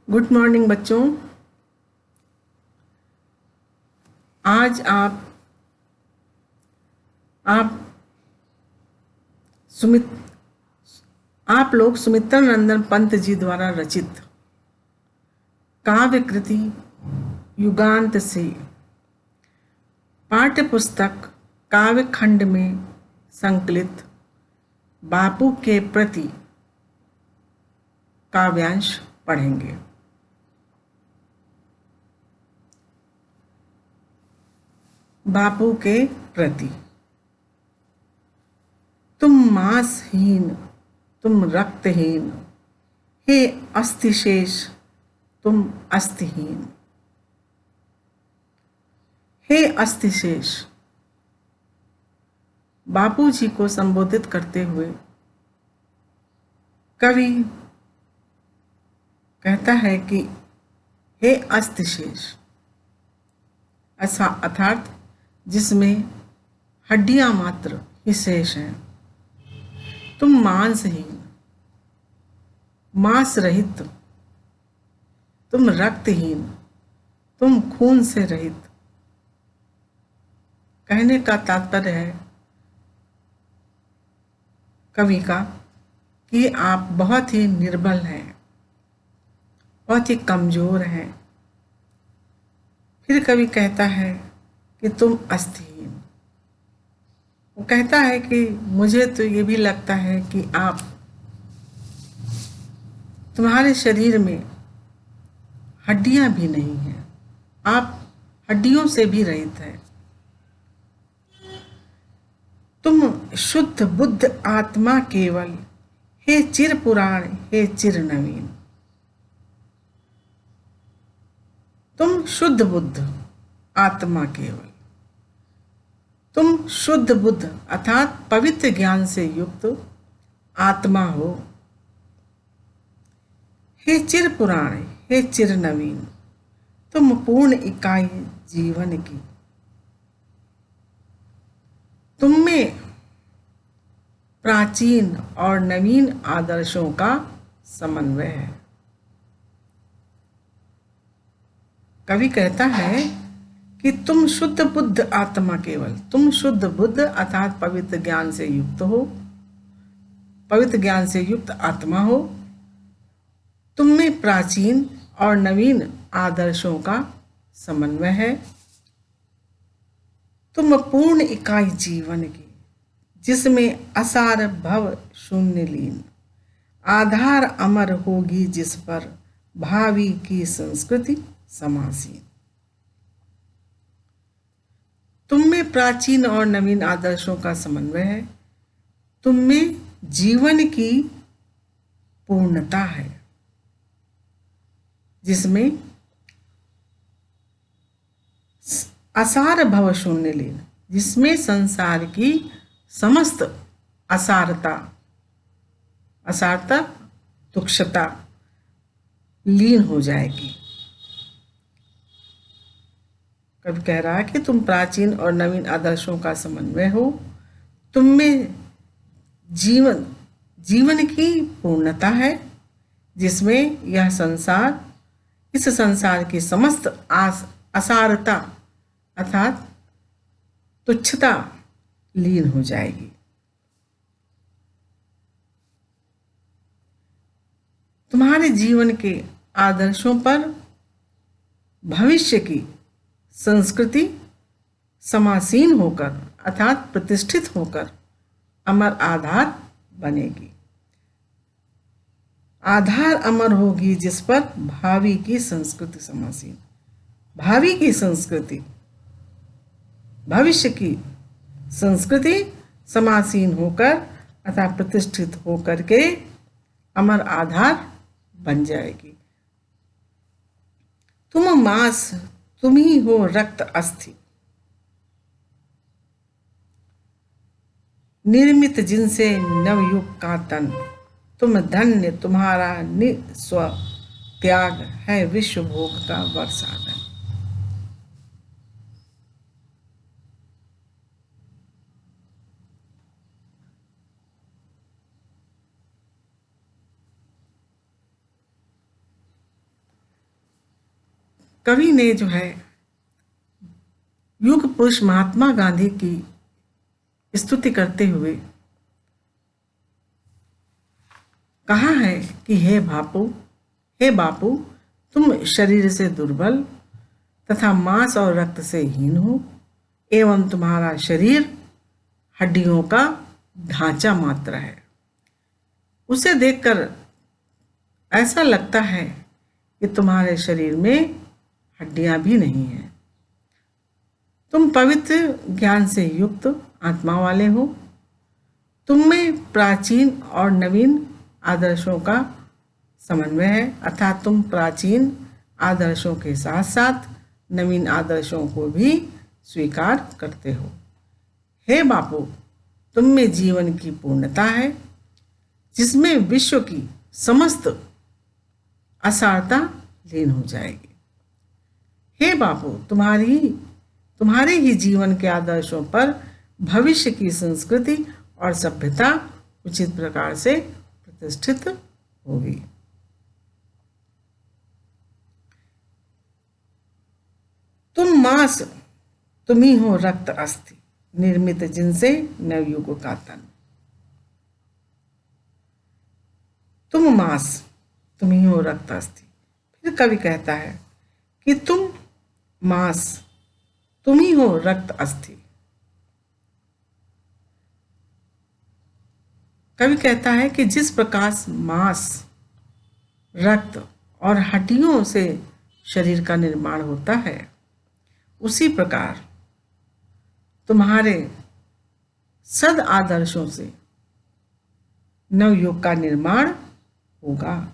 Good morning बच्चों। आज आप सुमित आप लोग सुमित्रा नंदन पंत जी द्वारा रचित काव्य कृति युगांत से पाठ्य पुस्तक काव्य खंड में संकलित बापू के प्रति काव्यांश पढ़ेंगे। बापू के प्रति। तुम मांसहीन, तुम रक्तहीन, हे अस्थिशेष तुम अस्थिहीन। हे अस्थिशेष। बापू जी को संबोधित करते हुए कवि कहता है कि हे अस्थिशेष, ऐसा अर्थात जिसमें हड्डियां मात्र ही शेष हैं। तुम मांसहीन, मांस रहित, तुम रक्तहीन, तुम खून से रहित। कहने का तात्पर्य है कवि का कि आप बहुत ही निर्बल हैं, बहुत ही कमजोर हैं। फिर कवि कहता है कि तुम अस्थिहीन। वो कहता है कि मुझे तो ये भी लगता है कि तुम्हारे शरीर में हड्डियां भी नहीं हैं, आप हड्डियों से भी रहित हैं। तुम शुद्ध बुद्ध आत्मा केवल, हे चिर पुराण, हे चिर नवीन। तुम शुद्ध बुद्ध आत्मा केवल, तुम शुद्ध बुद्ध अर्थात पवित्र ज्ञान से युक्त आत्मा हो। हे चिर पुराण, हे चिर नवीन, तुम पूर्ण इकाई जीवन की। तुम में प्राचीन और नवीन आदर्शों का समन्वय है। कवि कहता है कि तुम शुद्ध बुद्ध आत्मा केवल, तुम शुद्ध बुद्ध अर्थात पवित्र ज्ञान से युक्त हो, पवित्र ज्ञान से युक्त आत्मा हो। तुम में प्राचीन और नवीन आदर्शों का समन्वय है। तुम पूर्ण इकाई जीवन की, जिसमें असार भव शून्य लीन, आधार अमर होगी जिस पर भावी की संस्कृति समासीन। तुम में प्राचीन और नवीन आदर्शों का समन्वय है। तुम में जीवन की पूर्णता है, जिसमें असार भव शून्य लीन, जिसमें संसार की समस्त असारता तुक्षता लीन हो जाएगी। कवि कह रहा है कि तुम प्राचीन और नवीन आदर्शों का समन्वय हो। तुम में जीवन की पूर्णता है, जिसमें यह संसार, इस संसार की समस्त असारता अर्थात तुच्छता लीन हो जाएगी। तुम्हारे जीवन के आदर्शों पर भविष्य की संस्कृति समासीन होकर अर्थात प्रतिष्ठित होकर अमर आधार बनेगी। आधार अमर होगी जिस पर भावी की संस्कृति समासीन, भावी की संस्कृति, भविष्य की संस्कृति समासीन होकर अर्थात प्रतिष्ठित होकर के अमर आधार बन जाएगी। तुम मांस, तुम ही हो रक्त अस्थि, निर्मित जिनसे नवयुग का तन। तुम धन्य, तुम्हारा निस्व त्याग है विश्व भोग का वरसाधन। कवि ने जो है युग पुरुष महात्मा गांधी की स्तुति करते हुए कहा है कि हे बापू, तुम शरीर से दुर्बल तथा मांस और रक्त से हीन हो, एवं तुम्हारा शरीर हड्डियों का ढांचा मात्र है। उसे देखकर ऐसा लगता है कि तुम्हारे शरीर में हड्डियां भी नहीं हैं। तुम पवित्र ज्ञान से युक्त आत्मा वाले हो। तुम में प्राचीन और नवीन आदर्शों का समन्वय है, अर्थात तुम प्राचीन आदर्शों के साथ साथ नवीन आदर्शों को भी स्वीकार करते हो। हे बापू, तुम में जीवन की पूर्णता है, जिसमें विश्व की समस्त असारता लीन हो जाएगी। हे बापू, तुम्हारे ही जीवन के आदर्शों पर भविष्य की संस्कृति और सभ्यता उचित प्रकार से प्रतिष्ठित होगी। तुम मांस, तुम ही हो रक्त अस्थि, निर्मित जिनसे नवयुग का तन। तुम मांस, तुम ही हो रक्त अस्थि। फिर कवि कहता है कि तुम मांस, तुम ही हो रक्त अस्थि। कवि कहता है कि जिस प्रकार मांस, रक्त और हड्डियों से शरीर का निर्माण होता है, उसी प्रकार तुम्हारे सद आदर्शों से नवयुग का निर्माण होगा।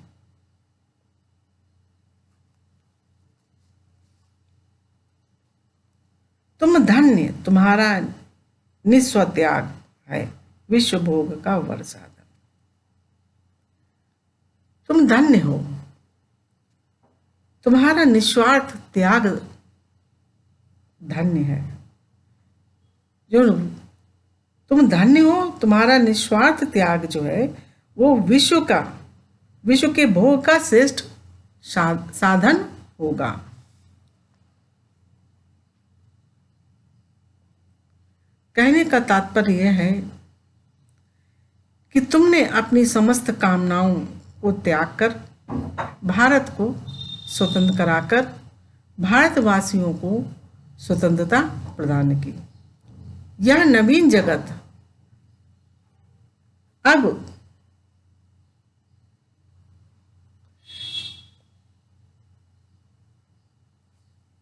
तुम धन्य, तुम्हारा निस्व त्याग है विश्व भोग का वर साधन। तुम धन्य हो, तुम्हारा निस्वार्थ त्याग धन्य है। जो तुम धन्य हो, तुम्हारा निस्वार्थ त्याग जो है वो विश्व के भोग का श्रेष्ठ साधन होगा। कहने का तात्पर्य यह है कि तुमने अपनी समस्त कामनाओं को त्याग कर भारत को स्वतंत्र कराकर भारतवासियों को स्वतंत्रता प्रदान की। यह नवीन जगत अब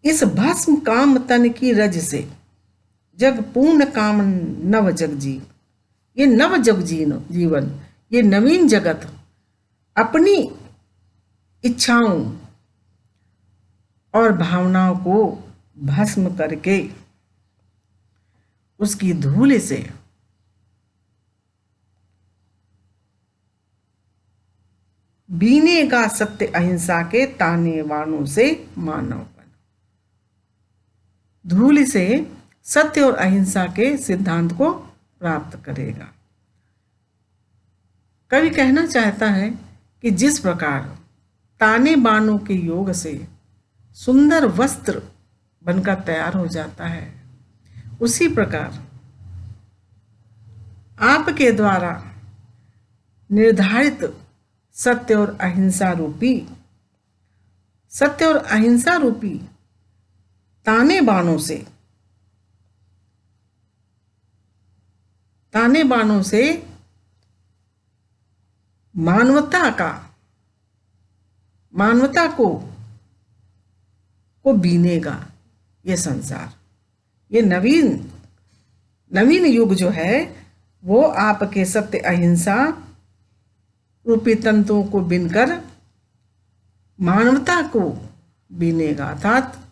इस भस्म काम तन की रज से जग पूर्ण काम नव जग जीव, ये नव जग जीवन, ये नवीन जगत अपनी इच्छाओं और भावनाओं को भस्म करके उसकी धूल से बीनेगा सत्य अहिंसा के ताने वाणों से मानवपन। धूल से सत्य और अहिंसा के सिद्धांत को प्राप्त करेगा। कवि कहना चाहता है कि जिस प्रकार ताने बानों के योग से सुंदर वस्त्र बनकर तैयार हो जाता है, उसी प्रकार आपके द्वारा निर्धारित सत्य और अहिंसा रूपी ताने बाणों से मानवता को बीनेगा ये संसार। ये नवीन युग जो है वो आपके सत्य अहिंसा रूपी तंतुओं को बिनकर मानवता को बीनेगा, अर्थात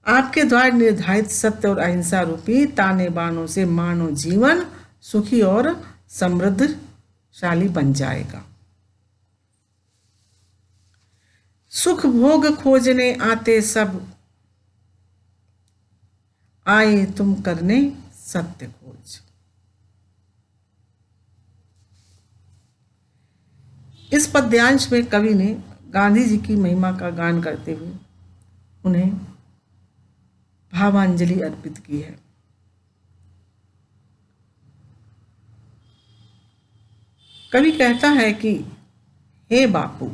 आपके द्वारा निर्धारित सत्य और अहिंसा रूपी ताने बाणों से मानव जीवन सुखी और समृद्धशाली बन जाएगा। सुख भोग खोजने आते सब, आए तुम करने सत्य खोज। इस पद्यांश में कवि ने गांधी जी की महिमा का गान करते हुए उन्हें भावांजलि अर्पित की है। कवि कहता है कि हे बापू,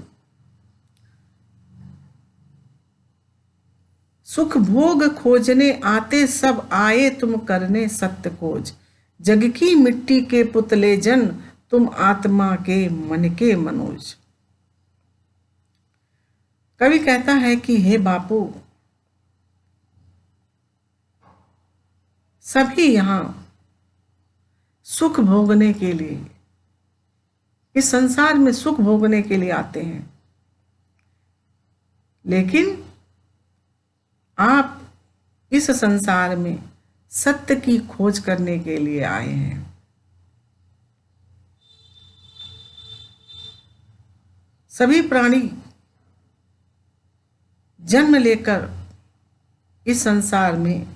सुख भोग खोजने आते सब आए तुम करने सत्य खोज। जग की मिट्टी के पुतले जन तुम आत्मा के मन के मनोज। कवि कहता है कि हे बापू, सभी यहां सुख भोगने के लिए, इस संसार में सुख भोगने के लिए आते हैं, लेकिन आप इस संसार में सत्य की खोज करने के लिए आए हैं। सभी प्राणी जन्म लेकर इस संसार में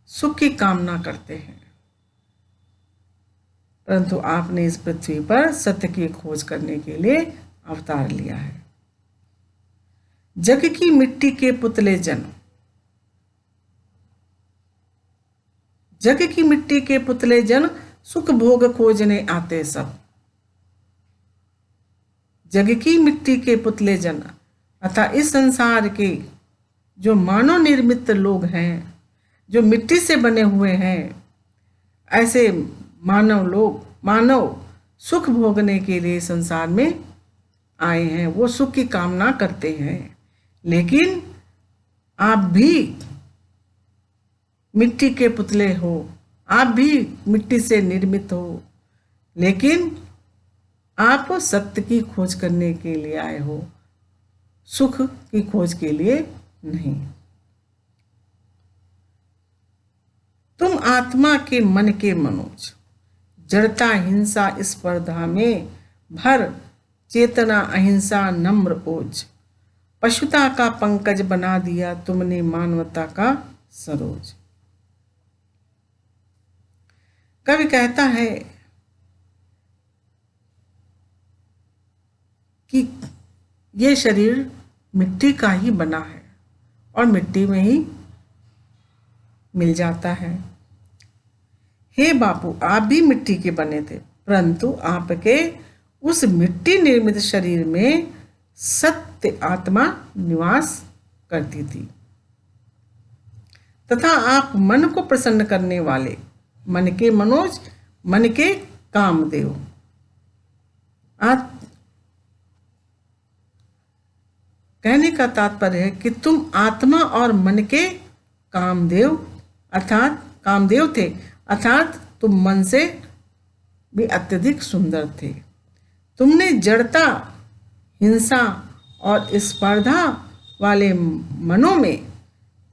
सुख की कामना करते हैं, परंतु आपने इस पृथ्वी पर सत्य की खोज करने के लिए अवतार लिया है। जग की मिट्टी के पुतले जन, जग की मिट्टी के पुतले जन सुख भोग खोजने आते सब। जग की मिट्टी के पुतले जन अर्थात इस संसार के जो मानव निर्मित लोग हैं, जो मिट्टी से बने हुए हैं, ऐसे मानव सुख भोगने के लिए संसार में आए हैं। वो सुख की कामना करते हैं, लेकिन आप भी मिट्टी के पुतले हो, आप भी मिट्टी से निर्मित हो, लेकिन आप सत्य की खोज करने के लिए आए हो, सुख की खोज के लिए नहीं। तुम आत्मा के मन के मनोज, जड़ता हिंसा स्पर्धा में भर, चेतना अहिंसा नम्र ओज। पशुता का पंकज बना दिया तुमने मानवता का सरोज। कवि कहता है कि ये शरीर मिट्टी का ही बना है और मिट्टी में ही मिल जाता है। हे बापू, आप भी मिट्टी के बने थे, परंतु आपके उस मिट्टी निर्मित शरीर में सत्य आत्मा निवास करती थी तथा आप मन को प्रसन्न करने वाले, मन के मनोज, मन के कामदेव। कहने का तात्पर्य है कि तुम आत्मा और मन के कामदेव अर्थात कामदेव थे, अर्थात तुम मन से भी अत्यधिक सुंदर थे। तुमने जड़ता, हिंसा और स्पर्धा वाले मनों में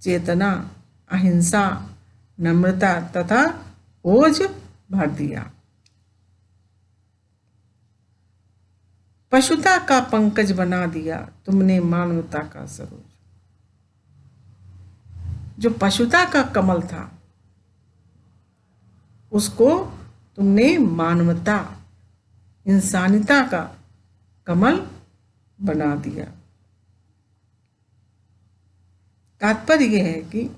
चेतना, अहिंसा, नम्रता तथा ओज भर दिया। पशुता का पंकज बना दिया तुमने मानवता का सरोज। जो पशुता का कमल था उसको तुमने मानवता, इंसानियता का कमल बना दिया। तात्पर्य यह है कि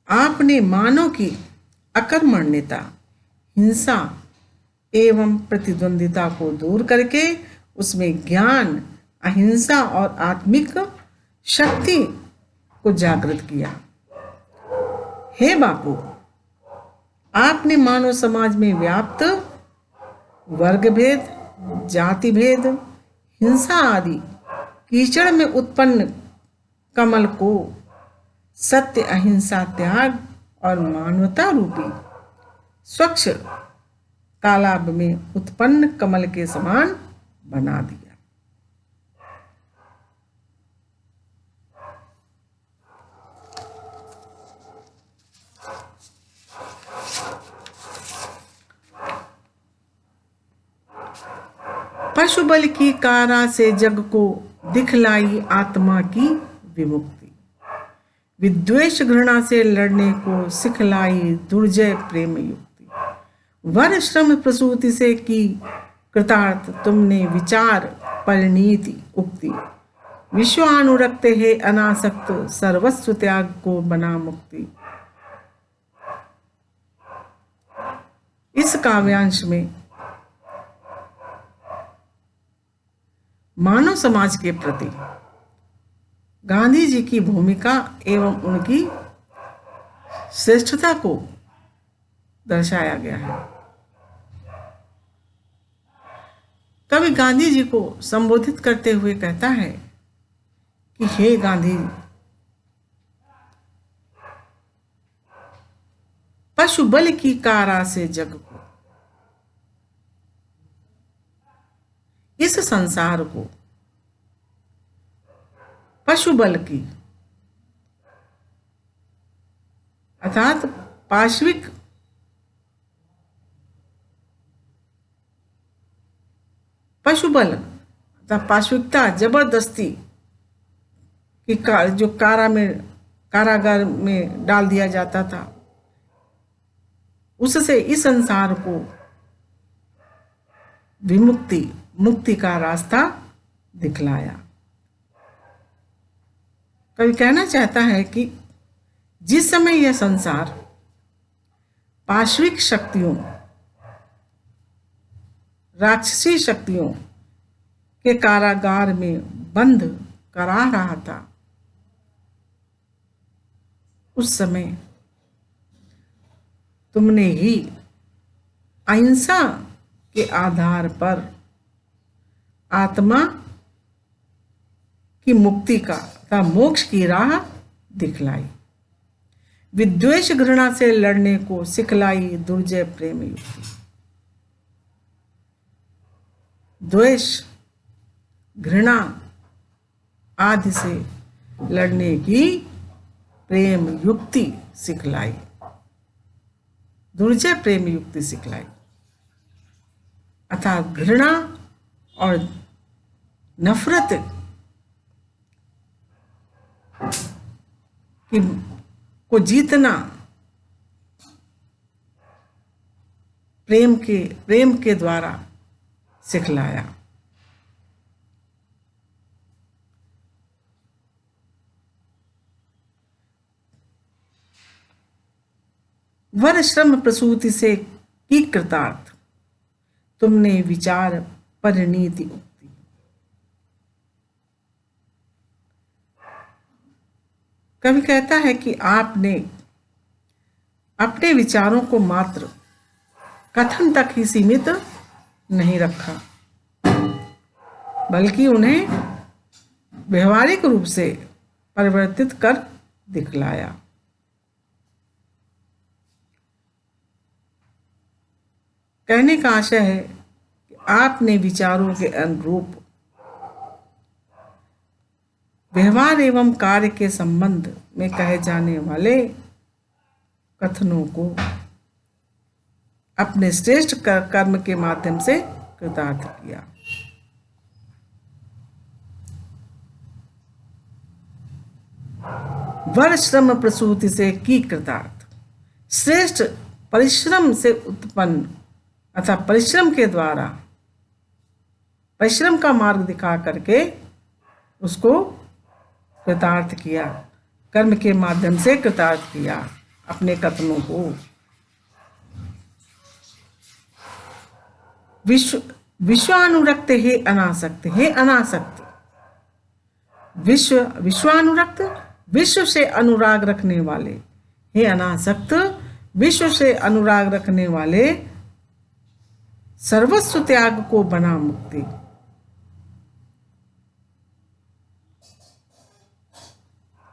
आपने मानव की अकर्मण्यता, हिंसा एवं प्रतिद्वंदिता को दूर करके उसमें ज्ञान, अहिंसा और आत्मिक शक्ति को जागृत किया। हे बापू, आपने मानव समाज में व्याप्त वर्ग भेद, जाति भेद, हिंसा आदि कीचड़ में उत्पन्न कमल को सत्य, अहिंसा, त्याग और मानवता रूपी स्वच्छ तालाब में उत्पन्न कमल के समान बना दिया। पशु बल की कारा से जग को दिखलाई आत्मा की विमुक्ति। विद्वेष घृणा से लड़ने को सिखलाई दुर्जय प्रेम युक्ति। वर श्रम प्रसूति से की कृतार्थ तुमने विचार परिणीति उक्ति। विश्वानुरक्त है अनासक्त सर्वस्व त्याग को बना मुक्ति। इस काव्यांश में मानव समाज के प्रति गांधी जी की भूमिका एवं उनकी श्रेष्ठता को दर्शाया गया है। कवि गांधी जी को संबोधित करते हुए कहता है कि हे गांधी, पशु बल की कारा से जग को, इस संसार को पशु बल की अर्थात पाशविक पशु बल अर्थात पाशविकता जबरदस्ती की जो कारागार में डाल दिया जाता था, उससे इस संसार को मुक्ति का रास्ता दिखलाया। कवि कहना चाहता है कि जिस समय यह संसार पाशविक शक्तियों, राक्षसी शक्तियों के कारागार में बंद करा रहा था, उस समय तुमने ही अहिंसा के आधार पर आत्मा की मुक्ति का मोक्ष की राह दिखलाई। विद्वेष घृणा से लड़ने को सिखलाई दुर्जय प्रेम युक्ति। द्वेष घृणा आदि से लड़ने की प्रेम युक्ति सिखलाई, दुर्जय प्रेम युक्ति सिखलाई। अर्थात घृणा और नफरत को जीतना प्रेम के द्वारा सिखलाया। वर श्रम प्रसूति से की कृतार्थ तुमने विचार परिणीति उक्ति। कवि कहता है कि आपने अपने विचारों को मात्र कथन तक ही सीमित नहीं रखा, बल्कि उन्हें व्यवहारिक रूप से परिवर्तित कर दिखलाया। कहने का आशय है कि आपने विचारों के अनुरूप व्यवहार एवं कार्य के संबंध में कहे जाने वाले कथनों को अपने श्रेष्ठ कर्म के माध्यम से कृतार्थ किया। वर श्रम प्रसूति से की कृतार्थ, श्रेष्ठ परिश्रम से उत्पन्न अर्थात परिश्रम के द्वारा, परिश्रम का मार्ग दिखा करके उसको कृतार्थ किया, कर्म के माध्यम से कृतार्थ किया अपने कथनों को। विश्वानुरक्त हे अनासक्त, हे अनासक्त, विश्वानुरक्त विश्व से अनुराग रखने वाले, हे अनासक्त विश्व से अनुराग रखने वाले, सर्वस्व त्याग को बना मुक्ति।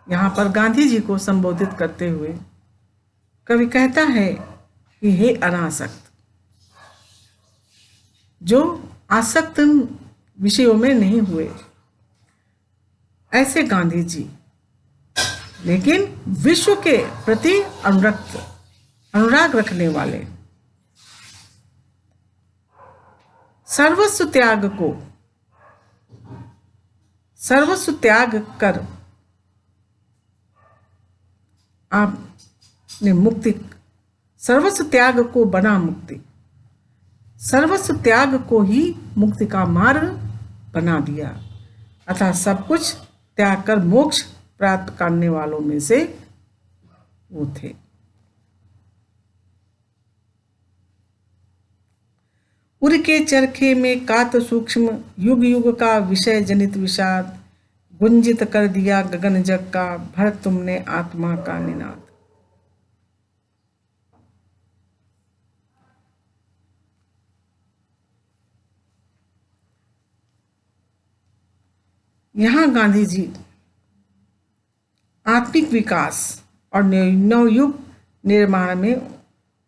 यहाँ पर गांधी जी को संबोधित करते हुए कवि कहता है कि हे अनासक्त, जो आसक्त विषयों में नहीं हुए, ऐसे गांधी जी, लेकिन विश्व के प्रति अनुराग रखने वाले, सर्वस्व त्याग कर आपने मुक्ति, सर्वस्व त्याग को बना मुक्ति, सर्वस्व त्याग को ही मुक्ति का मार्ग बना दिया। अतः सब कुछ त्याग कर मोक्ष प्राप्त करने वालों में से वो थे। उर के चरखे में कात सूक्ष्म युग युग का विषय जनित विषाद, गुंजित कर दिया गगन जग का, भर तुमने आत्मा का निनाद। यहां गांधी जी आत्मिक विकास और नवयुग निर्माण में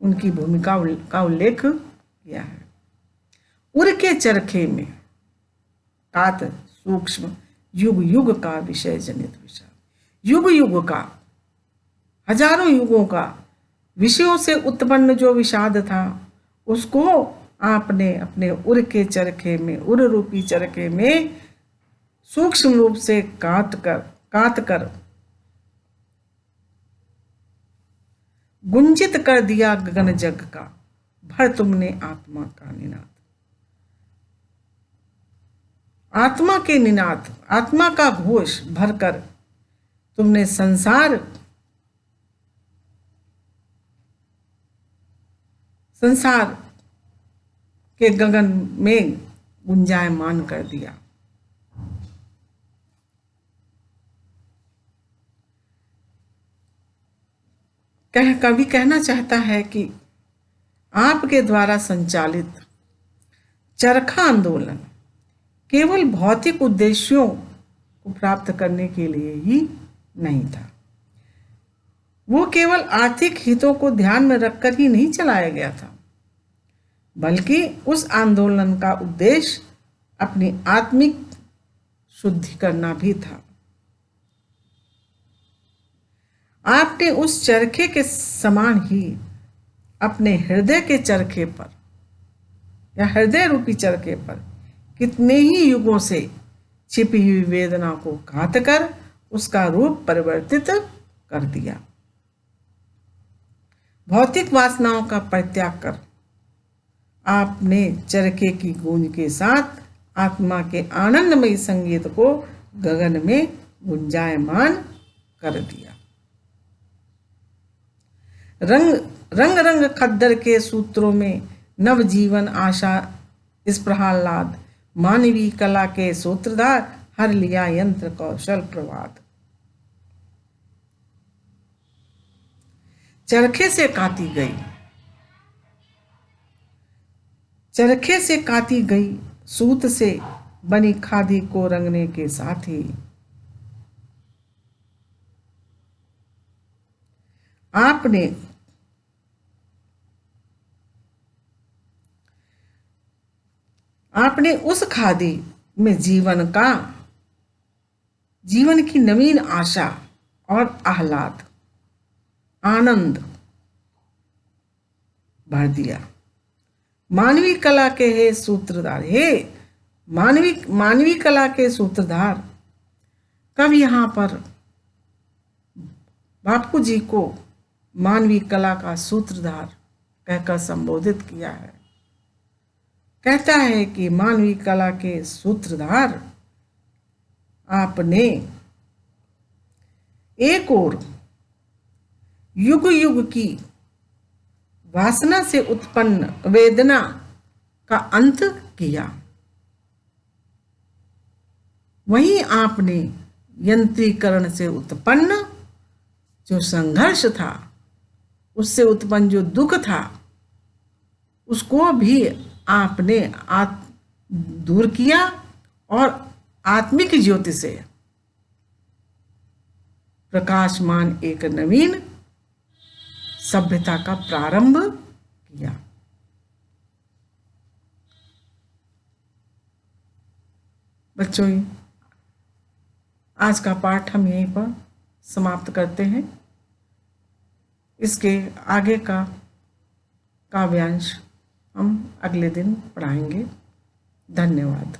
उनकी भूमिका का उल्लेख किया है। उर के चरखे में कात सूक्ष्म युग युग का विषय जनित विषाद, युग युग का, हजारों युगों का विषयों से उत्पन्न जो विषाद था, उसको आपने अपने उर के चरखे में, उर रूपी चरखे में सूक्ष्म रूप से काट कर गुंजित कर दिया गगन जग का, भर तुमने आत्मा का निनाद। आत्मा के निनाद, आत्मा का घोष भरकर तुमने संसार के गगन में गुंजायमान कर दिया। कवि कहना चाहता है कि आपके द्वारा संचालित चरखा आंदोलन केवल भौतिक उद्देश्यों को प्राप्त करने के लिए ही नहीं था, वो केवल आर्थिक हितों को ध्यान में रखकर ही नहीं चलाया गया था, बल्कि उस आंदोलन का उद्देश्य अपनी आत्मिक शुद्धि करना भी था। आपने उस चरखे के समान ही अपने हृदय के चरखे पर या हृदय रूपी चरखे पर कितने ही युगों से छिपी हुई वेदना को काट कर उसका रूप परिवर्तित कर दिया। भौतिक वासनाओं का परित्याग कर आपने चरखे की गूंज के साथ आत्मा के आनंदमयी संगीत को गगन में गुंजायमान कर दिया। रंग रंग रंग खद्दर के सूत्रों में नवजीवन आशा इस प्रहलाद, मानवीय कला के सूत्रधार हर लिया यंत्र कौशल प्रवाद। चरखे से काती गई सूत से बनी खादी को रंगने के साथ ही आपने उस खादी में जीवन की नवीन आशा और आह्लाद, आनंद भर दिया। मानवीय कला के मानवीय कला के सूत्रधार कब यहाँ पर बापू जी को मानवीय कला का सूत्रधार कहकर संबोधित किया है। कहता है कि मानवीय कला के सूत्रधार आपने एक ओर युग युग की वासना से उत्पन्न वेदना का अंत किया, वहीं आपने यंत्रीकरण से उत्पन्न जो संघर्ष था, उससे उत्पन्न जो दुख था, उसको भी आपने दूर किया और आत्मिक ज्योति से प्रकाशमान एक नवीन सभ्यता का प्रारंभ किया। बच्चों, आज का पाठ हम यहीं पर समाप्त करते हैं। इसके आगे का काव्यांश हम अगले दिन पढ़ाएंगे। धन्यवाद।